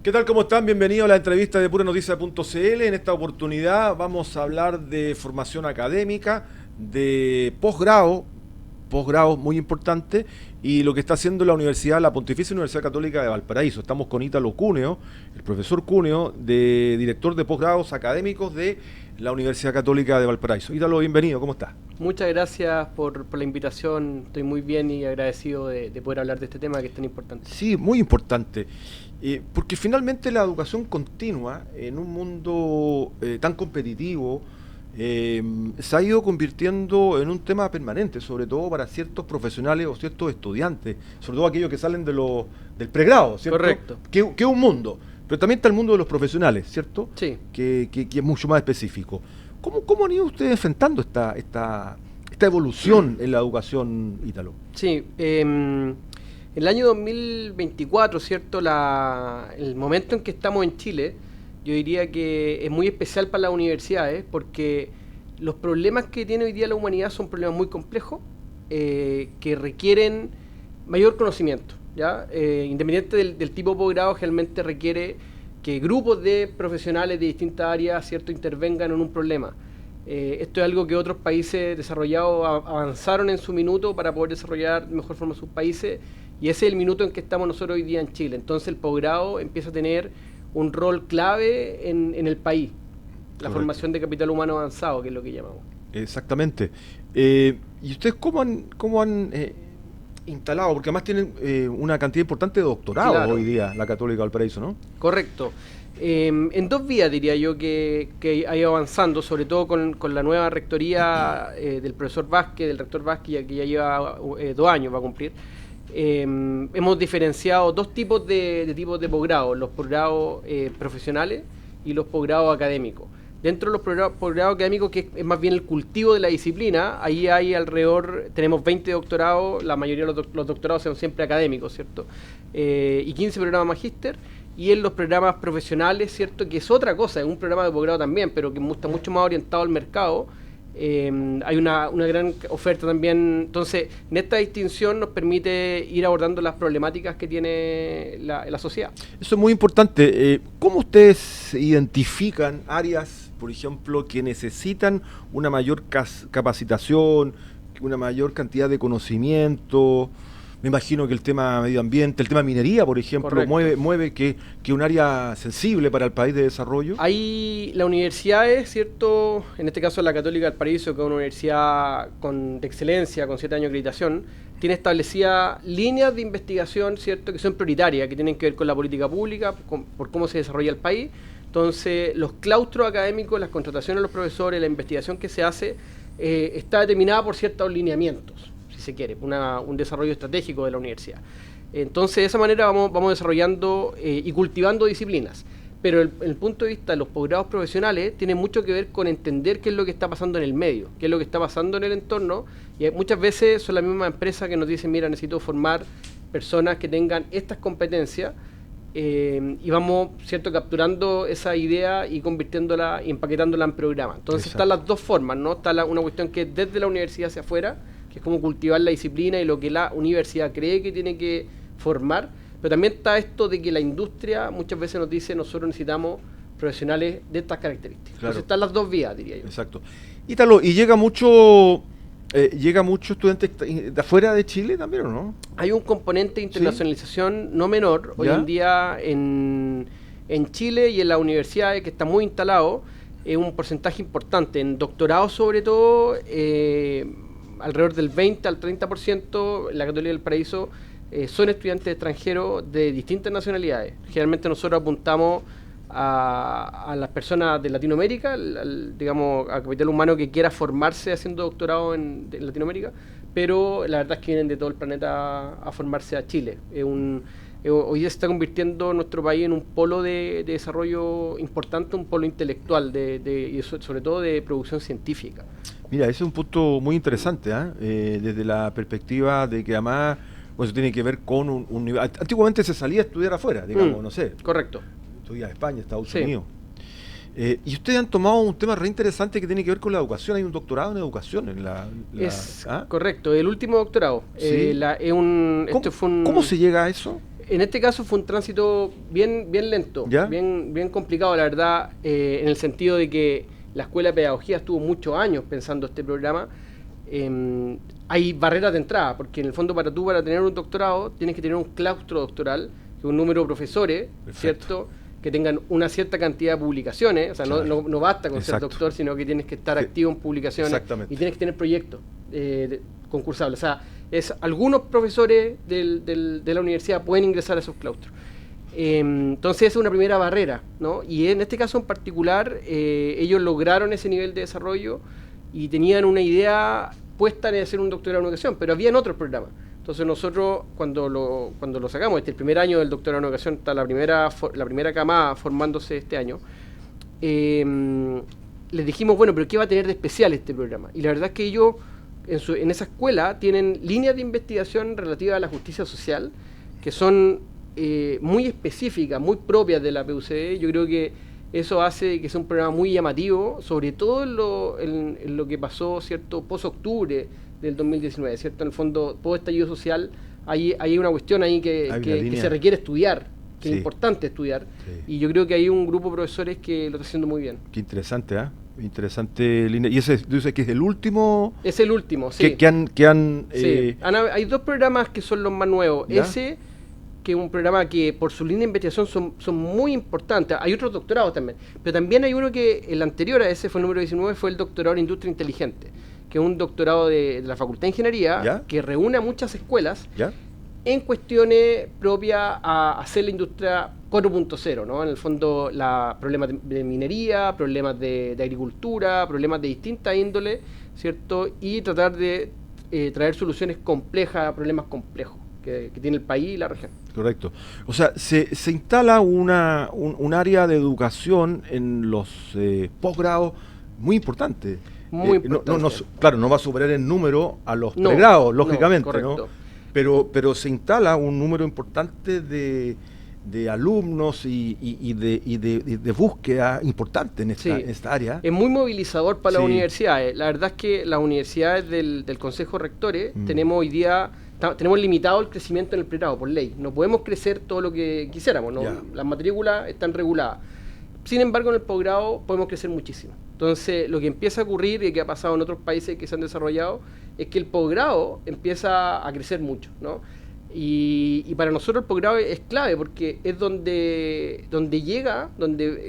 ¿Qué tal? ¿Cómo están? Bienvenidos a la entrevista de PuraNoticia.cl. En esta oportunidad vamos a hablar de formación académica, de posgrado muy importante, y lo que está haciendo la Pontificia Universidad Católica de Valparaíso. Estamos con Ítalo Cúneo, el profesor Cúneo, director de posgrados académicos de la Universidad Católica de Valparaíso. Ítalo, bienvenido, ¿cómo estás? Muchas gracias por la invitación. Estoy muy bien y agradecido de poder hablar de este tema que es tan importante. Sí, muy importante. Porque finalmente la educación continua en un mundo tan competitivo se ha ido convirtiendo en un tema permanente, sobre todo para ciertos profesionales o ciertos estudiantes, sobre todo aquellos que salen del pregrado, ¿cierto? Correcto. Que es un mundo, pero también está el mundo de los profesionales, ¿cierto? Sí. Que es mucho más específico. ¿Cómo han ido ustedes enfrentando esta evolución en la educación, Ítalo? Sí, en el año 2024, ¿cierto? El momento en que estamos en Chile, yo diría que es muy especial para las universidades porque los problemas que tiene hoy día la humanidad son problemas muy complejos que requieren mayor conocimiento, ¿ya? Independiente del tipo de posgrado, realmente requiere que grupos de profesionales de distintas áreas, ¿cierto?, intervengan en un problema. Esto es algo que otros países desarrollados avanzaron en su minuto para poder desarrollar de mejor forma sus países, y ese es el minuto en que estamos nosotros hoy día en Chile. Entonces el posgrado empieza a tener un rol clave en el país, la formación de capital humano avanzado, que es lo que llamamos. Exactamente. ¿Y ustedes cómo han instalado? Porque además tienen una cantidad importante de doctorados, claro, hoy día, la Católica Valparaíso, ¿no? Correcto. En dos vías diría yo que ha ido avanzando, sobre todo con la nueva rectoría del profesor Vázquez, del rector Vázquez, que ya lleva 2 años, va a cumplir. Hemos diferenciado dos tipos de posgrados, los posgrados profesionales y los posgrados académicos. Dentro de los posgrados académicos, que es más bien el cultivo de la disciplina, ahí hay tenemos 20 doctorados, la mayoría de los doctorados son siempre académicos, ¿cierto? Y 15 programas magíster. Y en los programas profesionales, ¿cierto?, que es otra cosa, es un programa de posgrado también, pero que está mucho más orientado al mercado. Hay una gran oferta también. Entonces, en esta distinción nos permite ir abordando las problemáticas que tiene la sociedad. Eso es muy importante. ¿Cómo ustedes identifican áreas, por ejemplo, que necesitan una mayor capacitación, una mayor cantidad de conocimiento? Me imagino que el tema medio ambiente, el tema minería, por ejemplo, mueve que un área sensible para el país de desarrollo. Hay las universidades, ¿cierto? En este caso la Católica del Paraíso, que es una universidad de excelencia, con 7 años de acreditación, tiene establecidas líneas de investigación, ¿cierto?, que son prioritarias, que tienen que ver con la política pública, por cómo se desarrolla el país. Entonces, los claustros académicos, las contrataciones de los profesores, la investigación que se hace, está determinada por ciertos lineamientos, si se quiere, un desarrollo estratégico de la universidad. Entonces, de esa manera vamos desarrollando y cultivando disciplinas. Pero el punto de vista de los posgrados profesionales tiene mucho que ver con entender qué es lo que está pasando en el medio, qué es lo que está pasando en el entorno, y muchas veces son las mismas empresas que nos dicen, mira, necesito formar personas que tengan estas competencias, y vamos, ¿cierto?, capturando esa idea y convirtiéndola y empaquetándola en programa. Entonces, están las dos formas, ¿no? Está una cuestión que es desde la universidad hacia afuera, que es como cultivar la disciplina y lo que la universidad cree que tiene que formar, pero también está esto de que la industria muchas veces nos dice, nosotros necesitamos profesionales de estas características. Claro. Entonces están las dos vías, diría yo. Exacto. Ítalo, ¿y llega mucho estudiante de afuera de Chile también, o no? Hay un componente de internacionalización, ¿sí?, no menor, hoy en día en Chile y en las universidades, que está muy instalado, es un porcentaje importante. En doctorado, sobre todo, alrededor del 20 al 30%, en la Católica del Paraíso, son estudiantes extranjeros de distintas nacionalidades. Generalmente nosotros apuntamos a las personas de Latinoamérica, digamos, a capital humano que quiera formarse haciendo doctorado en Latinoamérica, pero la verdad es que vienen de todo el planeta a formarse a Chile. Hoy día se está convirtiendo nuestro país en un polo de desarrollo importante, un polo intelectual y sobre todo de producción científica. Mira, ese es un punto muy interesante, desde la perspectiva de que además, bueno, eso tiene que ver con un nivel. Antiguamente se salía a estudiar afuera, digamos, no sé. Correcto. Estudiar España, Estados Unidos. Y ustedes han tomado un tema re interesante que tiene que ver con la educación. Hay un doctorado en educación correcto, el último doctorado. ¿Sí? ¿Cómo se llega a eso? En este caso fue un tránsito bien lento, bien complicado, la verdad, en el sentido de que la Escuela de Pedagogía estuvo muchos años pensando este programa. Hay barreras de entrada, porque en el fondo para tener un doctorado tienes que tener un claustro doctoral, que es un número de profesores, ¿cierto?, que tengan una cierta cantidad de publicaciones, o sea, no basta con ser doctor, sino que tienes que estar activo en publicaciones y tienes que tener proyectos concursables. O sea, algunos profesores de la universidad pueden ingresar a esos claustros. Entonces esa es una primera barrera, ¿no? Y en este caso en particular, ellos lograron ese nivel de desarrollo y tenían una idea puesta en hacer un doctorado en educación, pero habían otros programas. Entonces nosotros, cuando lo sacamos, el primer año del doctorado en educación, está la primera camada formándose este año, les dijimos, bueno, pero ¿qué va a tener de especial este programa? Y la verdad es que ellos, en esa escuela, tienen líneas de investigación relativas a la justicia social, que son muy específicas, muy propias de la PUCD. Yo creo que eso hace que sea un programa muy llamativo, sobre todo en lo que pasó, ¿cierto?, post-octubre del 2019, ¿cierto? En el fondo, todo estallido social, hay una cuestión ahí que se requiere estudiar, que es importante estudiar, y yo creo que hay un grupo de profesores que lo está haciendo muy bien. Qué interesante, ¿eh? Interesante línea. ¿Y ese dice que es el último? Es el último, sí. Hay dos programas que son los más nuevos. ¿Ya? Ese, que es un programa que por su línea de investigación son muy importantes. Hay otros doctorados también, pero también hay uno que el anterior a ese fue el número 19, fue el doctorado en Industria Inteligente, que es un doctorado de la Facultad de Ingeniería, ¿ya?, que reúne a muchas escuelas, ¿ya?, en cuestiones propias a hacer la industria 4.0, ¿no? En el fondo, problemas de minería, problemas de agricultura, problemas de distinta índole, ¿cierto? Y tratar de traer soluciones complejas a problemas complejos que tiene el país y la región. Correcto. O sea, se instala un área de educación en los posgrados muy importante. Muy importante. Claro, no va a superar en número a los pregrados, lógicamente, ¿no? Pero se instala un número importante de alumnos y de búsqueda importante en esta área. Es muy movilizador para las universidades. La verdad es que las universidades del Consejo de Rectores tenemos hoy día, tenemos limitado el crecimiento en el pregrado por ley. No podemos crecer todo lo que quisiéramos, ¿no? Las matrículas están reguladas. Sin embargo, en el posgrado podemos crecer muchísimo. Entonces, lo que empieza a ocurrir y que ha pasado en otros países que se han desarrollado es que el posgrado empieza a crecer mucho, ¿no? Y para nosotros el posgrado es clave porque es donde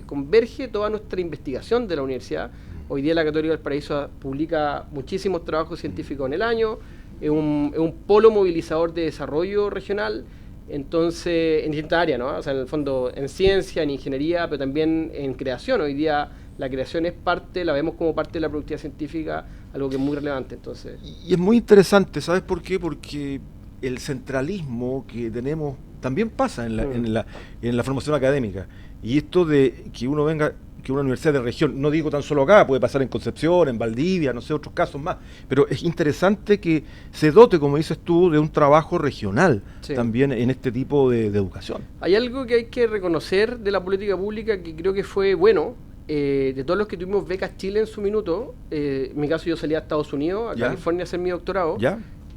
converge toda nuestra investigación de la universidad. Hoy día la Católica del Paraíso publica muchísimos trabajos científicos en el año, es un polo movilizador de desarrollo regional. Entonces, en distintas áreas, ¿no? O sea, en el fondo, en ciencia, en ingeniería, pero también en creación. Hoy día la creación la vemos como parte de la productividad científica, algo que es muy relevante. Entonces, y es muy interesante, ¿sabes por qué? Porque el centralismo que tenemos también pasa en la formación académica. Y esto de que uno venga, que una universidad de región, no digo tan solo acá, puede pasar en Concepción, en Valdivia, no sé, otros casos más, pero es interesante que se dote, como dices tú, de un trabajo regional también en este tipo de educación. Hay algo que hay que reconocer de la política pública que creo que fue bueno, de todos los que tuvimos becas Chile en su minuto, en mi caso yo salí a Estados Unidos, a California, a hacer mi doctorado,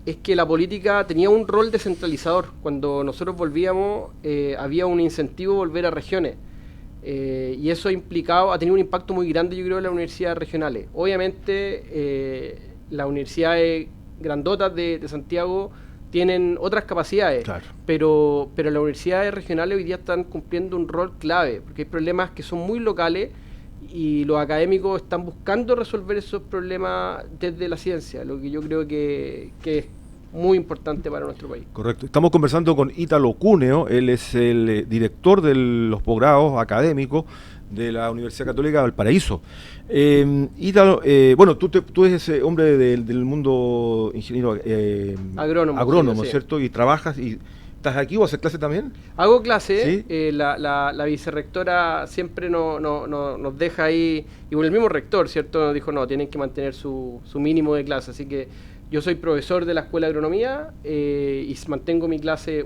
es que la política tenía un rol descentralizador. Cuando nosotros volvíamos, había un incentivo a volver a regiones. Y eso ha tenido un impacto muy grande, yo creo, en las universidades regionales. Obviamente, las universidades grandotas de Santiago tienen otras capacidades, pero las universidades regionales hoy día están cumpliendo un rol clave, porque hay problemas que son muy locales y los académicos están buscando resolver esos problemas desde la ciencia, lo que yo creo que es muy importante para nuestro país. Correcto. Estamos conversando con Ítalo Cúneo, él es el director de los posgrados académicos de la Universidad Católica de Valparaíso. Ítalo, bueno, tú eres hombre del mundo ingeniero agrónomo, sí, ¿cierto? Y trabajas y ¿estás aquí o haces clase también? Hago clase, ¿sí? La vicerrectora siempre nos deja ahí, y con el mismo rector, ¿cierto? Nos dijo, no, tienen que mantener su mínimo de clase, así que yo soy profesor de la Escuela de Agronomía y mantengo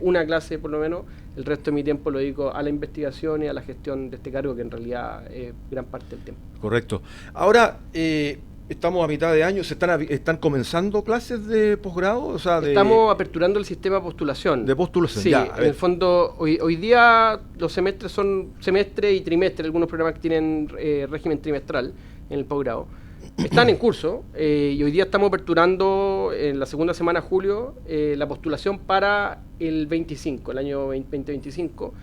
una clase por lo menos, el resto de mi tiempo lo dedico a la investigación y a la gestión de este cargo, que en realidad es gran parte del tiempo. Correcto. Ahora, estamos a mitad de año, ¿están comenzando clases de posgrado? O sea, estamos aperturando el sistema de postulación. De postulación, sí, ya. En el fondo, hoy día los semestres son semestre y trimestre, algunos programas que tienen régimen trimestral en el posgrado. Están en curso y hoy día estamos aperturando en la segunda semana de julio la postulación para el 25, el año 2025,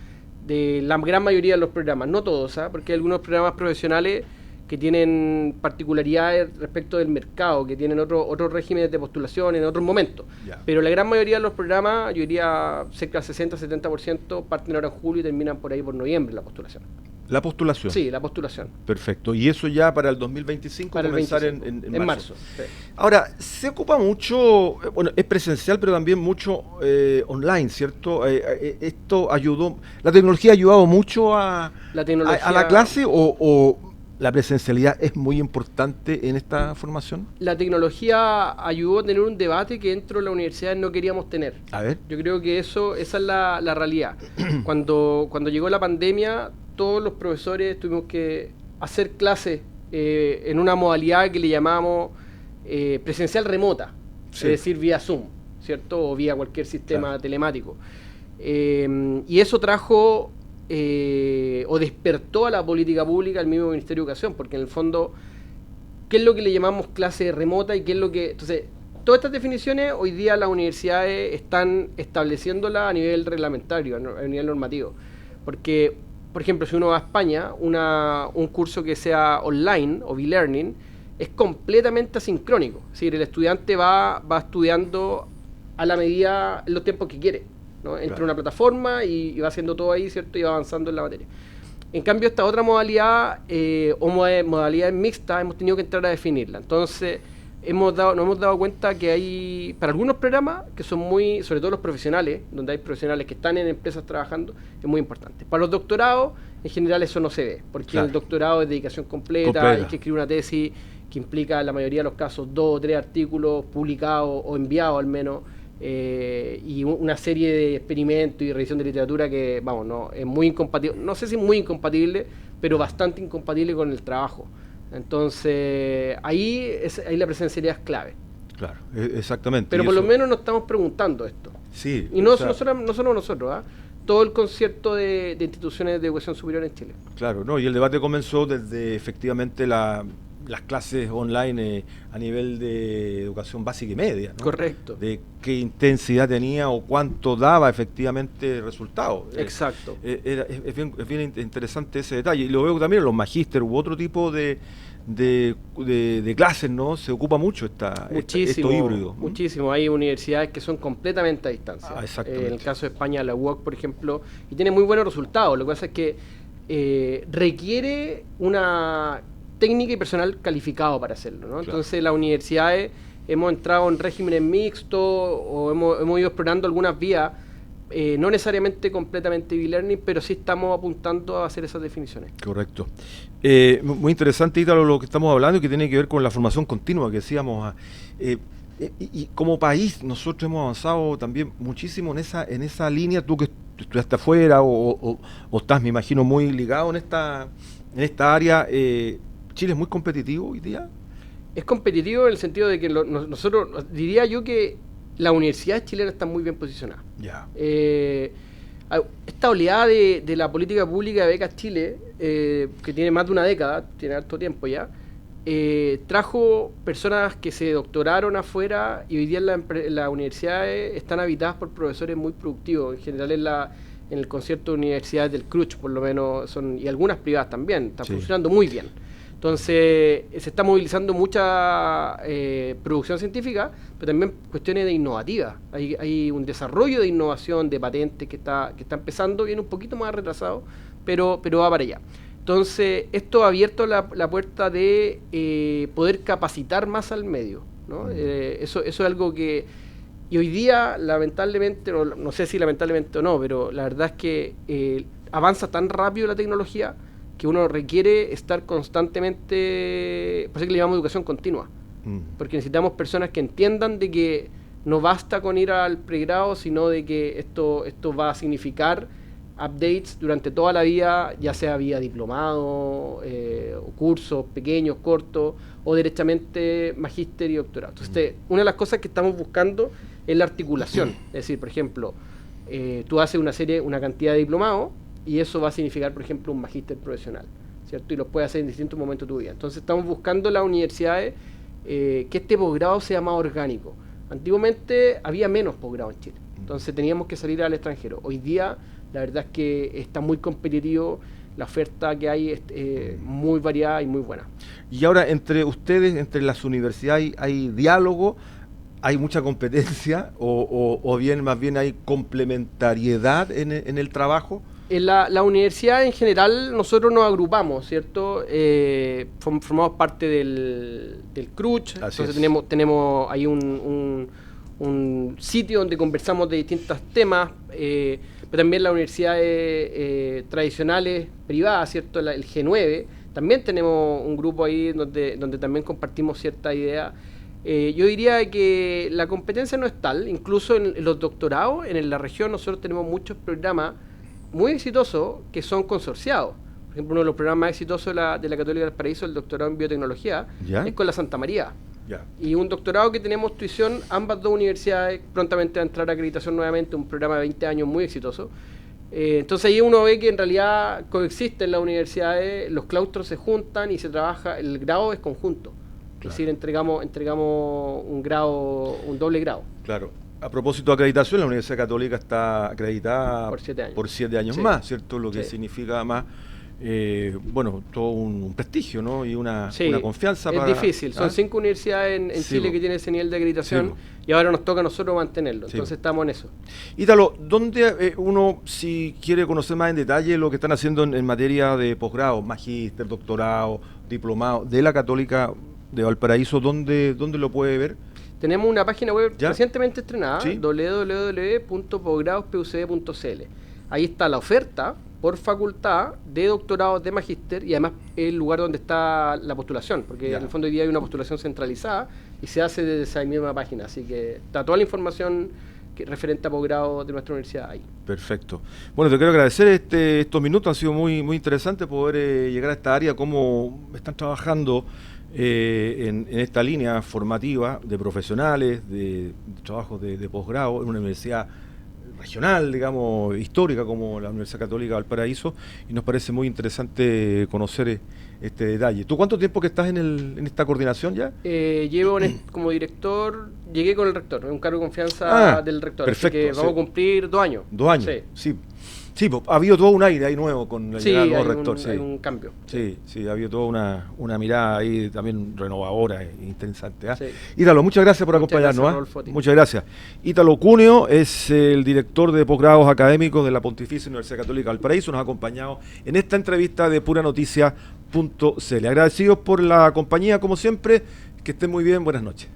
de la gran mayoría de los programas, no todos, porque hay algunos programas profesionales que tienen particularidades respecto del mercado, que tienen otros regímenes de postulación en otros momentos. Ya. Pero la gran mayoría de los programas, yo diría cerca del 60-70%, parten ahora en julio y terminan por ahí por noviembre la postulación. ¿La postulación? Sí, la postulación. Perfecto. ¿Y eso ya para el 2025 para comenzar el 25, en marzo? Sí. Ahora, se ocupa mucho, bueno, es presencial, pero también mucho online, ¿cierto? Esto ayudó, ¿la tecnología ha ayudado mucho a la clase o la presencialidad es muy importante en esta formación? La tecnología ayudó a tener un debate que dentro de la universidad no queríamos tener. A ver. Yo creo que esa es la realidad. Cuando llegó la pandemia, todos los profesores tuvimos que hacer clases en una modalidad que le llamamos presencial remota, sí. Es decir, vía Zoom, ¿cierto? O vía cualquier sistema telemático. Y eso trajo o despertó a la política pública el mismo Ministerio de Educación, porque en el fondo, ¿qué es lo que le llamamos clase remota y qué es lo que...? Entonces, todas estas definiciones hoy día las universidades están estableciéndolas a nivel reglamentario, a nivel normativo. Porque, por ejemplo, si uno va a España, un curso que sea online o e-learning es completamente asincrónico. Es decir, el estudiante va estudiando a la medida, en los tiempos que quiere, ¿no? Entra en una plataforma y va haciendo todo ahí, ¿cierto? Y va avanzando en la materia. En cambio, esta otra modalidad modalidad mixta hemos tenido que entrar a definirla. Entonces, nos hemos dado cuenta que hay, para algunos programas que son muy, sobre todo los profesionales, donde hay profesionales que están en empresas trabajando, es muy importante. Para los doctorados, en general eso no se ve, porque el doctorado es dedicación completa, hay que escribir una tesis que implica en la mayoría de los casos 2 o 3 artículos publicados o enviados al menos, y una serie de experimentos y revisión de literatura que, vamos, no es muy incompatible, no sé si muy incompatible, pero bastante incompatible con el trabajo. Entonces, ahí la presencialidad es clave. Claro, exactamente. Pero por lo menos nos estamos preguntando esto. Sí. Y no solo nosotros, todo el concierto de instituciones de educación superior en Chile. Claro, no, y el debate comenzó desde efectivamente las clases online a nivel de educación básica y media, ¿no? Correcto. De qué intensidad tenía o cuánto daba efectivamente resultados. Exacto. Es bien interesante ese detalle. Y lo veo también en los magísteres u otro tipo de clases, ¿no? Se ocupa mucho esto híbrido. Muchísimo. Hay universidades que son completamente a distancia. Exactamente. En el caso de España, la UOC, por ejemplo, y tiene muy buenos resultados. Lo que pasa es que requiere una técnica y personal calificado para hacerlo, ¿no? Claro. Entonces las universidades hemos entrado en regímenes mixtos o hemos ido explorando algunas vías, no necesariamente completamente e-learning, pero sí estamos apuntando a hacer esas definiciones. Correcto. Muy interesante, Ítalo, lo que estamos hablando y que tiene que ver con la formación continua que decíamos. Y como país nosotros hemos avanzado también muchísimo en esa línea. Tú que estudiaste afuera o estás, me imagino, muy ligado en esta área. ¿Chile es muy competitivo hoy día? Es competitivo en el sentido de que nosotros, diría yo que las universidades chilenas están muy bien posicionadas. Ya. Esta oleada de la política pública de becas Chile, que tiene más de una década, tiene harto tiempo ya, trajo personas que se doctoraron afuera y hoy día en las universidades están habitadas por profesores muy productivos. En general en el concierto de universidades del CRUCH, por lo menos, y algunas privadas también, están funcionando muy bien. Entonces, se está movilizando mucha producción científica, pero también cuestiones de innovativas. Hay un desarrollo de innovación, de patentes que está empezando, viene un poquito más retrasado, pero va para allá. Entonces, esto ha abierto la puerta de poder capacitar más al medio, ¿no? Eso es algo que... Y hoy día, lamentablemente, no sé si lamentablemente o no, pero la verdad es que avanza tan rápido la tecnología que uno requiere estar constantemente, por eso que le llamamos educación continua, porque necesitamos personas que entiendan de que no basta con ir al pregrado, sino de que esto va a significar updates durante toda la vida, ya sea vía diplomado, o cursos pequeños, cortos, o directamente magíster y doctorado. Entonces, una de las cosas que estamos buscando es la articulación. Es decir, por ejemplo, tú haces una cantidad de diplomados, y eso va a significar, por ejemplo, un magíster profesional, ¿cierto? Y los puedes hacer en distintos momentos de tu vida. Entonces, estamos buscando las universidades que este posgrado sea más orgánico. Antiguamente había menos posgrado en Chile, entonces teníamos que salir al extranjero. Hoy día la verdad es que está muy competitivo, la oferta que hay es muy variada y muy buena. Y ahora, entre ustedes, entre las universidades, ¿hay diálogo? ¿Hay mucha competencia? ¿O bien más bien hay complementariedad en el trabajo? En la universidad en general nosotros nos agrupamos, ¿cierto? Formamos parte del CRUCH, entonces tenemos ahí un sitio donde conversamos de distintos temas, pero también las universidades tradicionales, privadas, ¿cierto? El G9, también tenemos un grupo ahí donde también compartimos ciertas ideas. Yo diría que la competencia no es tal, incluso en los doctorados, en la región nosotros tenemos muchos programas muy exitosos que son consorciados. Por ejemplo, uno de los programas más exitosos de la Católica del Paraíso, el doctorado en biotecnología, es con la Santa María. Y un doctorado que tenemos tuición, ambas dos universidades, prontamente va a entrar a acreditación nuevamente, un programa de 20 años muy exitoso. Entonces ahí uno ve que en realidad coexisten las universidades, los claustros se juntan y se trabaja, el grado es conjunto. Claro. Es decir, entregamos un grado, un doble grado. Claro. A propósito de acreditación, la Universidad Católica está acreditada por 7 años sí. más, ¿cierto? Lo que significa además, todo un prestigio, ¿no? Y una confianza. Es difícil, son 5 universidades en Chile que tienen ese nivel de acreditación, y ahora nos toca a nosotros mantenerlo, entonces estamos en eso. Ítalo, ¿dónde uno, si quiere conocer más en detalle lo que están haciendo en materia de posgrado, magíster, doctorado, diplomado, de la Católica de Valparaíso, ¿dónde lo puede ver? Tenemos una página web recientemente estrenada, www.posgradospUCD.cl. Ahí está la oferta por facultad de doctorados de magíster, y además el lugar donde está la postulación, porque en el fondo hoy día hay una postulación centralizada y se hace desde esa misma página, así que está toda la información referente a posgrado de nuestra universidad ahí. Perfecto. Bueno, te quiero agradecer estos minutos, han sido muy, muy interesantes poder llegar a esta área, cómo están trabajando en esta línea formativa de profesionales, de trabajos de posgrado en una universidad regional, digamos, histórica como la Universidad Católica de Valparaíso, y nos parece muy interesante conocer este detalle. ¿Tú cuánto tiempo que estás en esta coordinación ya? Llevo como director, llegué con el rector, un cargo de confianza del rector, perfecto, así que vamos a cumplir 2 años. 2 años, sí. Sí, pues, ha habido todo un aire ahí nuevo con el nuevo rector. Hay un cambio. Sí, ha habido toda una mirada ahí también renovadora e interesante. Ítalo, muchas gracias por acompañarnos. Muchas gracias. Ítalo Cuneo es el director de posgrados académicos de la Pontificia Universidad Católica Valparaíso. Nos ha acompañado en esta entrevista de puranoticias.cl. Agradecidos por la compañía, como siempre. Que estén muy bien. Buenas noches.